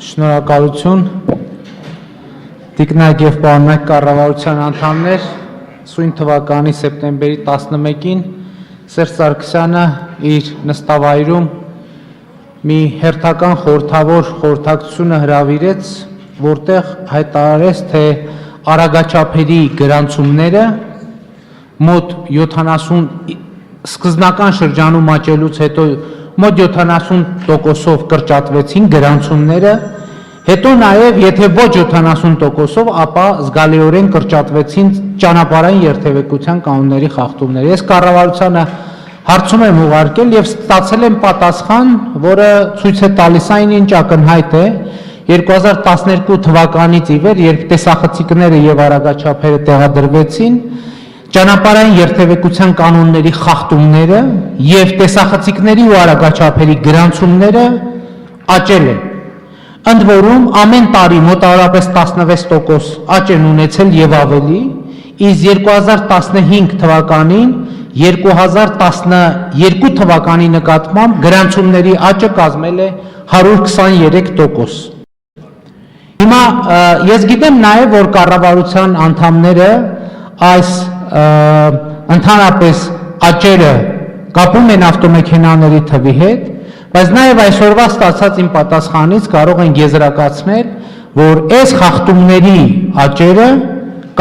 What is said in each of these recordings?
Շնորհակալություն Տիկնակ եւ պարոնայք կառավարության անդամներ, սույն թվականի սեպտեմբերի 11-ին Սերժ Սարգսյանը իր նստավայրում մի հերթական խորհրդակցությունը հրավիրեց, որտեղ հայտարարեց, թե արագաչափերի գրանցումները մոտ 70 սկզբնական շրջանում աճելուց հետո մոտ 70%-ով կրճատվեցին գրանցումները, հետո նաև եթե ոչ 70%-ով, ապա զգալիորեն կրճատվեցին ճանապարհային երթևեկության կանոնների խախտումները։ Ես կառավարությանը հարցում եմ ուղարկել եւ ստացել եմ պատասխան, որը ցույց է տալիս այն, ինչ ակնհայտ է 2012 թվականից ի վեր, երբ տեսախցիկները եւ արագաչափերը տեղադրվեցին, ճանապարհային երթևեկության կանոնների խախտումները եւ տեսախցիկների ու արագաչափերի գրանցումները աճել են։ Ընդ որում ամեն տարի մոտավորապես 16% աճ են ունեցել եւ ավելի, իսկ 2015 թվականին 2012 թվականի նկատմամբ գրանցումների աճը կազմել է 123%։ Հիմա ես գիտեմ նաև, որ կառավարության անդամները այս ընդհանրապես աճերը կապում են ավտոմեքենաների թվի հետ, բայց նաև այսօրվա ստացած իմ պատասխանից կարող են եզրակացնել, որ այս խախտումների աճերը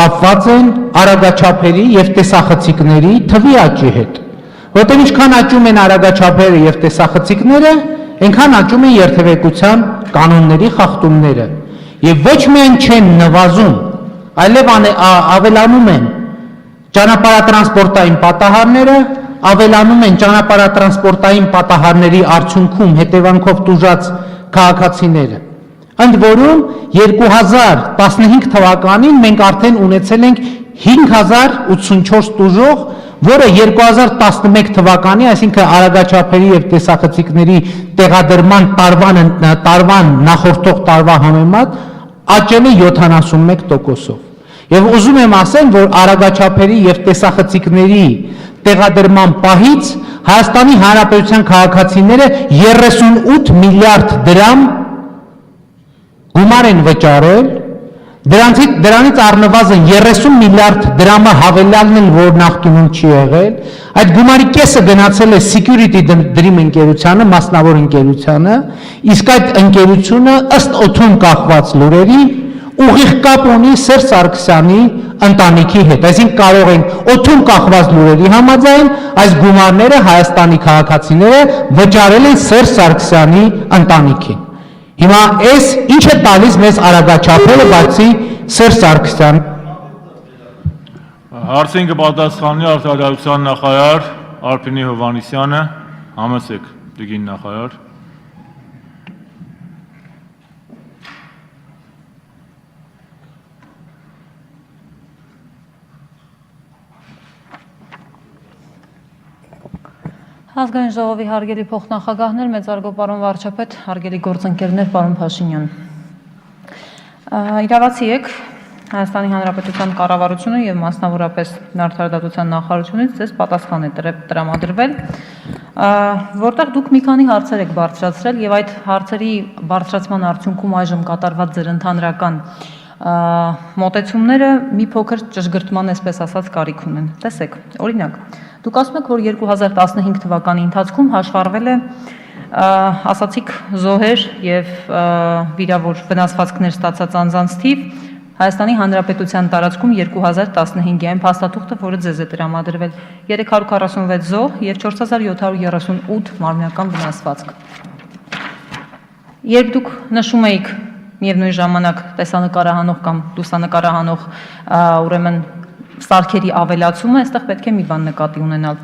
կապված են արագաչափերի եւ տեսախցիկների թվի աճի հետ, որտեղ ինչքան աճում են արագաչափերը եւ տեսախցիկները, այնքան աճում են երթևեկության կանոնների խախտումները եւ ոչ միայն չեն նվազում, այլև ավելանում են ճանապարհատրանսպորտային պատահարները, ավելանում են ճանապարհատրանսպորտային պատահարների արդյունքում հետևանքով տուժած քաղաքացիները։ Ընդ որում 2015 թվականին մենք արդեն ունեցել ենք 5084 տուժող, որը 2011 թվականի, այսինքն արագաչափերի եւ տեսախցիկների տեղադրման տարվան նախորդող տարվա համեմատ աճել է 71%-ով։ Եվ ուզում եմ ասել, որ արագաչափերի եւ տեսախցիկների տեղադրման պահից Հայաստանի Հանրապետության քաղաքացիները 38 միլիարդ դրամ գումար են վճարել, դրանից առնվազն 30 միլիարդ դրամը հավելյալն են, որ նախկինում չի եղել, այդ գումարի կեսը գնացել է Security Dream ընկերությանը, մասնավոր ընկերությանը, իսկ այդ ընկերությունը ըստ օդում կախված լուրերի ուղիղ կապ ունի Սերժ Սարգսյանի ընտանիքի հետ, այսինքն կարող են օդում կախված լուրերի համաձայն այս գումարները Հայաստանի քաղաքացիները վճարել են Սերժ Սարգսյանի ընտանիքին։ Հիմա այս ինչ է տալիս մեզ արագաչափերը, բացի Սերժ Սարգսյանի։ Հարցին կպատասխանի արտադրության նախարար Արփինե Հովհաննիսյանը, համեցեք դիգին նախարար։ Ազգային ժողովի հարգելի փոխնախագահներ, մեծարգո պարոն վարչապետ, հարգելի գործընկերներ, պարոն Փաշինյան։ Իրավացի եք Հայաստանի Հանրապետության կառավարությունը եւ մասնավորապես Արդարադատության նախարարությունից ձեզ պատասխան է տրամադրվել, որտեղ դուք մի քանի հարցեր եք բարձրացրել եւ այդ հարցերի բարձրացման արդյունքում այժմ կատարված ձեր ընդհանրական մոտեցումները մի փոքր ճշգրտման, այսպես ասած, կարիք ունեն։ Տեսեք, օրինակ, դուք ասում եք, որ 2015 թվականի ընթացքում հաշվառվել է ասացիք զոհեր եւ վիրավոր վնասվածքներ ստացած անձանց թիվ Հայաստանի Հանրապետության տարածքում 2015-ի այն փաստաթուղթը, որը ձեզ է տրամադրվել 346 զոհ եւ 4738 մարմնական վնասվածք։ Երբ դուք նշում էիք միևնույն ժամանակ տեսանկարահանող կամ լուսանկարահանող ուրեմն սարքերի ավելացումը, այստեղ պետք է մի բան նկատի ունենալ։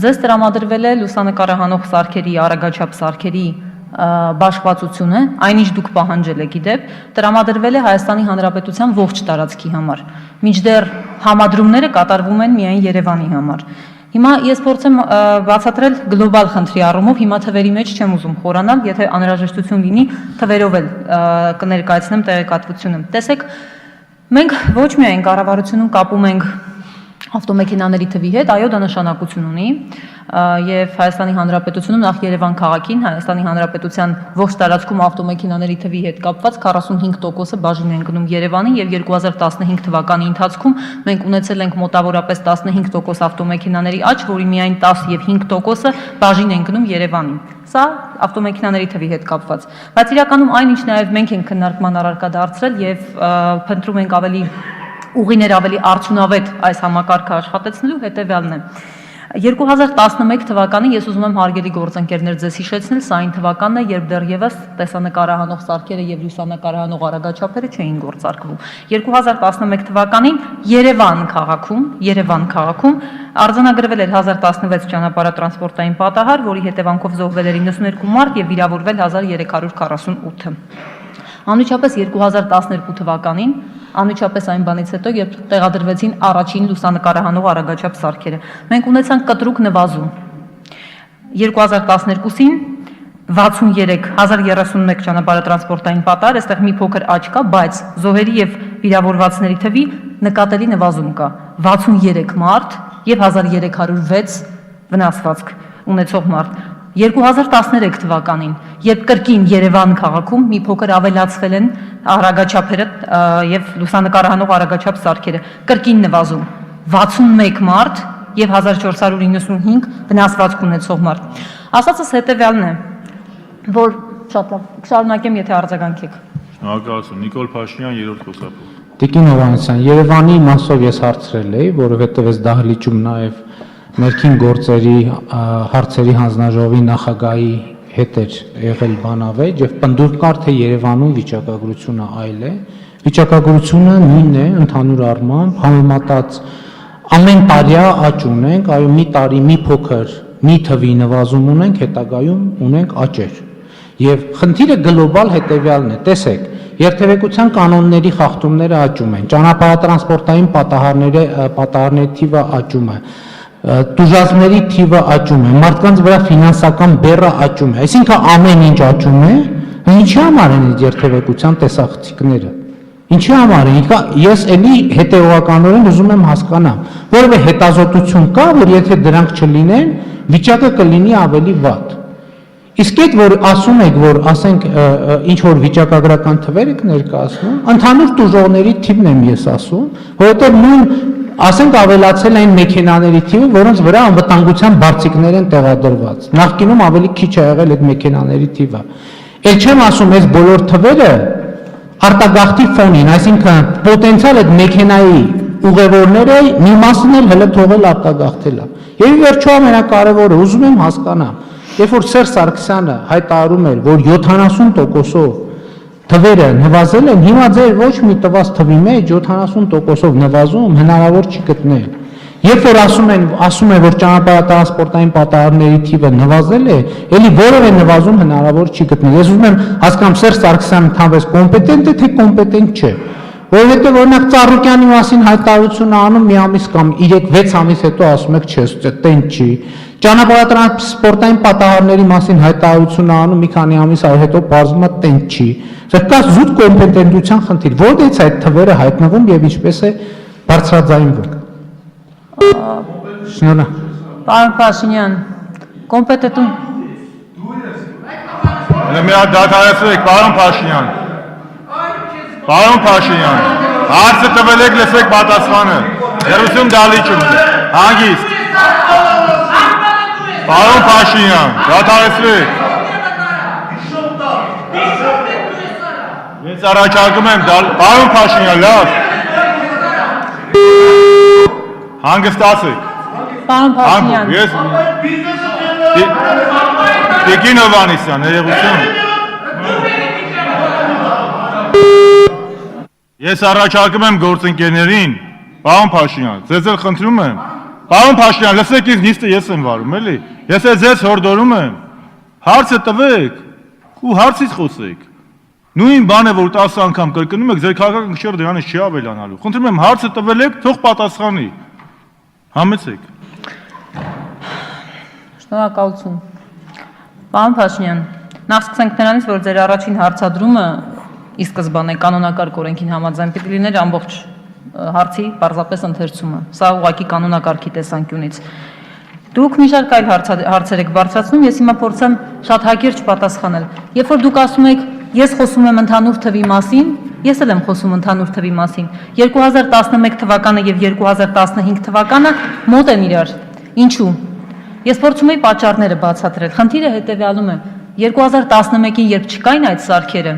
Ձեզ տրամադրվել է լուսանկարահանող սարքերի, արագաչափ սարքերի բաշխվածությունը, այնինչ դուք պահանջել եք, իդեպ, տրամադրվել է Հայաստանի Հանրապետության ողջ տարածքի համար, մինչդեռ համադրումները կատարվում են միայն Երևանի համար։ Հիմա ես փորձեմ բացատրել գլոբալ խնդրի առումով, հիմա թվերի մեջ չեմ ուզում խորանալ, եթե անհրաժեշտություն լինի, թվերով էլ կներկայացնեմ տեղեկատվությունը։ Տեսեք, մենք ոչ միայն կառավարությունում կապում ենք ավտոմեքենաների թվի հետ, այո, դա նշանակություն ունի եւ Հայաստանի Հանրապետությունում նախ Երևան քաղաքին Հայաստանի Հանրապետության ողջ տարածքում ավտոմեքենաների թվի հետ կապված 45%-ը բաժին են գնում Երևանին եւ 2015 թվականի ընթացքում մենք ունեցել ենք մոտավորապես 15% ավտոմեքենաների աճ, որի միայն 10 եւ 5%-ը բաժին են գնում Երևանին։ Սա ավտոմեքենաների թվի հետ կապված, բայց իրականում այն ինչ նաեւ մենք ենք քննարկման առարկա դարձրել եւ փնտրում ենք ավելի ուղիներ ավելի արդյունավետ այս համակարգը աշխատեցնելու հետևյալն է 2011 թվականին ես ուզում եմ հարգելի գործընկերներ ձեզ հիշեցնել, սա այն թվականն է, երբ դեռևս տեսանկարահանող սարքերը եւ լուսանկարահանող արագաչափերը չէին գործարկվում։ 2011 թվականին Երևան քաղաքում արձանագրվել էր 1016 ճանապարհատրանսպորտային պատահար, որի հետևանքով զոհվել էր 92 մարդ եւ վիրավորվել 1348-ը։ Անմիջապես 2012 թվականին, անմիջապես այն բանից հետո, երբ տեղադրվեցին առաջին լուսանկարահանող արագաչափ սարքերը, մենք ունեցանք կտրուկ նվազում։ 2012-ին 1031 ճանապարհատրանսպորտային պատահար, այստեղ մի փոքր աճ կա, բայց զոհերի եւ վիրավորվածների թվի նկատելի նվազում կա։ 63 մարդ եւ 1306 վնասվածք ունեցող մարդ։ 2013 թվականին, երբ կրկին Երևան քաղաքում մի փոքր ավելացվել են արագաչափերը եւ լուսանկարահանող արագաչափ սարքերը, կրկին նվազում 61 մարդ եւ 1495 վնասվածք ունեցող մարդ։ Ասածս հետեւյալն է, որ շատ լավ, կշարունակեմ, եթե արձագանքեք։ Շնորհակալություն, Նիկոլ Փաշինյան, երրորդ խոսափող։ Տիկին Հովհաննիսյան, Երևանի մասով ես հարցրել էի, որովհետև այս դահլիճում նաև ներքին գործերի հարցերի հանձնաժողովի նախագահի հետ էր եղել բանավեճ եւ պնդում կար թե Երևանում վիճակագրությունը այլ է։ Վիճակագրությունը նույնն է ընդհանուր առմամբ, համեմատած ամեն տարի աճ ունենք, այո, մի տարի մի փոքր մի թվի նվազում ունենք, հետագայում ունենք աճեր։ Եվ խնդիրը գլոբալ հետևյալն է, տեսեք, երթևեկության կանոնների խախտումները աճում են, ճանապարհատրանսպորտային պատահարների թիվը աճում է, տուժածների թիվը աճում է, մարդկանց վրա ֆինանսական բեռը աճում է, այսինքն ամեն ինչ աճում է, ինչի համար են այդ երթևեկության տեսախցիկները։ Ինչի համար է, ես էլի հետևողականորեն ուզում եմ հասկանամ, որովհետև հետազոտություն կա, որ եթե դրանք չլինեն, վիճակը կլինի ավելի վատ։ Իսկ այդ որ ասում եք, որ ասենք ինչ որ վիճակագրական թվեր եք ներկայացնում, ընդհանուր տուժողների թիվն եմ ես ասում, որովհետև նույն ասենք ավելացել են մեքենաների թիվը, որոնց վրա անվտանգության բարձիկներ են տեղադրված։ Նախկինում ավելի քիչ է եղել այդ մեքենաների թիվը։ Էլ չեմ ասում, այս բոլոր թվերը արտագաղթի ֆոնին, այսինքն պոտենցիալ այդ մեքենայի ուղևորները մի մասն էլ հələ թողել արտագաղթել է։ Եվ ի վերջո ամենակարևորը ուզում եմ հասկանամ, երբ որ Սերժ Սարգսյանը հայտարարում էր, որ 70%-ով թվերը նվազել են, հիմա ձեր ոչ մի տված թվի մեջ 70%-ով նվազում հնարավոր չի գտնել։ Երբ որ ասում են, որ ճանապարհատրանսպորտային պատահարների թիվը նվազել է, ելի որևէ նվազում հնարավոր չի գտնել։ Ես ուզում եմ հասկանամ Սերժ Սարգսյանը թավես կոմպետենտ է, թե կոմպետենտ չէ։ Որովհետև օրինակ Ծառուկյանի մասին հայտարարություն անում մի ամիս կամ 3-6 ամիս հետո ասում եք չէ, տենց չի։ Ճանապարհատրանսպորտային պատահարների մասին հայտարարություն անում մի քանի ամիս հետո բարձում է տենց չի։ Կա զուտ կոմպետենտության խնդիր, որտեղից այդ թվերը հայտնվում եւ ինչպես է բարձրաձայնվում։ Շնորհակալ։ Պարոն Փաշինյան, կոմպետենտում Մի հատ դադարեցրեք, պարոն Փաշինյան։ Պարոն Փաշինյան, հարցը տվել եք, լսեք պատասխանը։ Երուսում դալիճում է։ Հանգիստ։ Պարոն Փաշինյան, դադարեցրեք։ Ես առաջարկում եմ պարոն Փաշինյան, լավ։ Հանգստացեք։ Պարոն Փաշինյան։ Ես Տիկին Հովհաննիսյան, ներողություն։ Ես առաջարկում եմ գործընկերներին, պարոն Փաշինյան, ձեզ էլ խնդրում եմ։ Պարոն Փաշինյան, լսեք ինձ նիստը ես եմ վարում, էլի։ Ես էլ ձեզ հորդորում եմ։ Հարցը տվեք ու հարցից խոսեք։ Նույն բանը, որ 10 անգամ կրկնում եք, ձեր քաղաքական քշերը դրանից չի ավելանալու։ Խնդրում եմ, հարցը տվել եք, թող պատասխանի։ Համեցեք։ Շնորհակալություն։ Պարոն Փաշինյան, նախ սկսենք նրանից, որ ձեր առաջին հարցադրումը ի սկզբանե կանոնակարգ օրենքին համաձայն պիտի լիներ ամբողջ հարցի պարզապես ընթերցումը։ Սա ուղղակի կանոնակարգի տեսանկյունից։ Դուք մի շարք այլ հարցեր եք բարձրացնում, ես հիմա փորձեմ շատ հակիրճ պատասխանել։ Երբ որ դուք ասում եք, ես խոսում եմ ընդհանուր թվի մասին, ես էլ եմ խոսում ընդհանուր թվի մասին։ 2011 թվականը եւ 2015 թվականը մոտ են իրար։ Ինչու՞։ Ես փորձում եի պատճառները բացատրել։ Խնդիրը հետեւյալում է. 2011-ին, երբ չկային այդ սարքերը,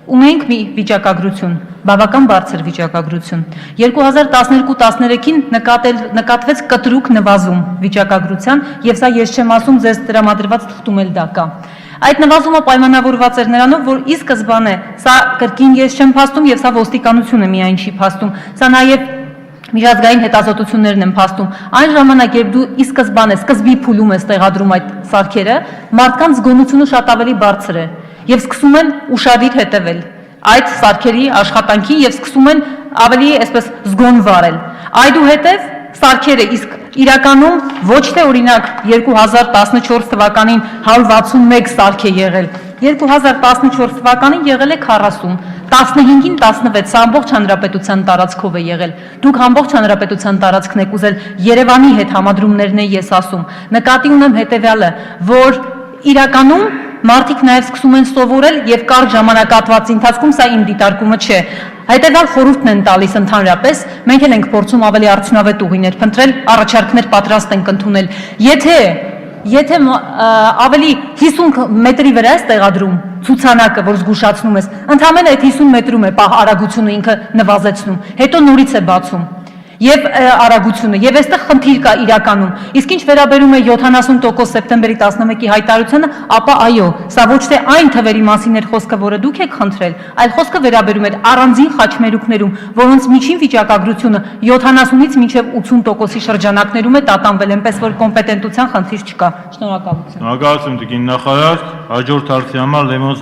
ունենք մի վիճակագրություն, բավական բարձր վիճակագրություն։ 2012-13-ին նկատվեց կտրուկ նվազում վիճակագրության, եւ սա ես չեմ ասում, ձեզ տրամադրված թղթում էլ դա կա։ Այդ նվազումը պայմանավորված էր նրանով, որ ի սկզբանե սա կրկին ես չեմ փաստում եւ սա ոստիկանությունը միայն չի փաստում, սա նաեւ միջազգային հետազոտություններն են փաստում։ Այն ժամանակ, երբ դու ի սկզբանե սկզբի փուլում ես տեղադրում այդ սարքերը, մարդկանց զգոնությունը շատ ավելի բարձր է եւ սկսում են ուշադիր հետևել այդ սարքերի աշխատանքին եւ սկսում են ավելի այսպես զգոն վարել։ Այդուհետեւ սարքերը իսկ իրականում ոչ թե օրինակ 2014 թվականին 161 սարք է եղել, 2014 թվականին եղել է 40, 15-ին 16, սա ամբողջ հանրապետության տարածքով է եղել։ Դուք ամբողջ հանրապետության տարածքն եք ուզել, Երևանի հետ համադրումներն է ես ասում։ Նկատի ունեմ հետեւյալը, որ իրականում մարդիկ նաև սկսում են սովորել եւ կարճ ժամանակահատվածի ընթացքում սա իմ դիտարկումը չէ։ Հետևյալ խորհուրդն են տալիս ընդհանրապես, մենք էլ ենք փորձում ավելի արդյունավետ ուղիներ փնտրել, առաջարկներ պատրաստ ենք ընդունել։ Եթե ավելի 50 մետրի վրա ես տեղադրում ցուցանակը, որ զգուշացնում ես, ընդհանրապես այդ 50 մետրում է արագությունը ինքը նվազեցնում, հետո նորից է բացում։ Եվ արագությունը, եւ այստեղ խնդիր կա իրականում։ Իսկ ինչ վերաբերում է 70% սեպտեմբերի 11-ի հայտարարությանը, ապա այո, սա ոչ թե այն թվերի մասին էր խոսքը, որը դուք եք խնդրել, այլ խոսքը վերաբերում էր առանձին խաչմերուկներում, որոնց միջին վիճակագրությունը 70-ից մինչև 80%-ի շրջանակներում է տատանվել, այնպես որ կոմպետենտության խնդիր չկա։ Շնորհակալություն։ Շնորհակալություն, տիկին նախարար, հաջորդ հարցի համար Լևոնս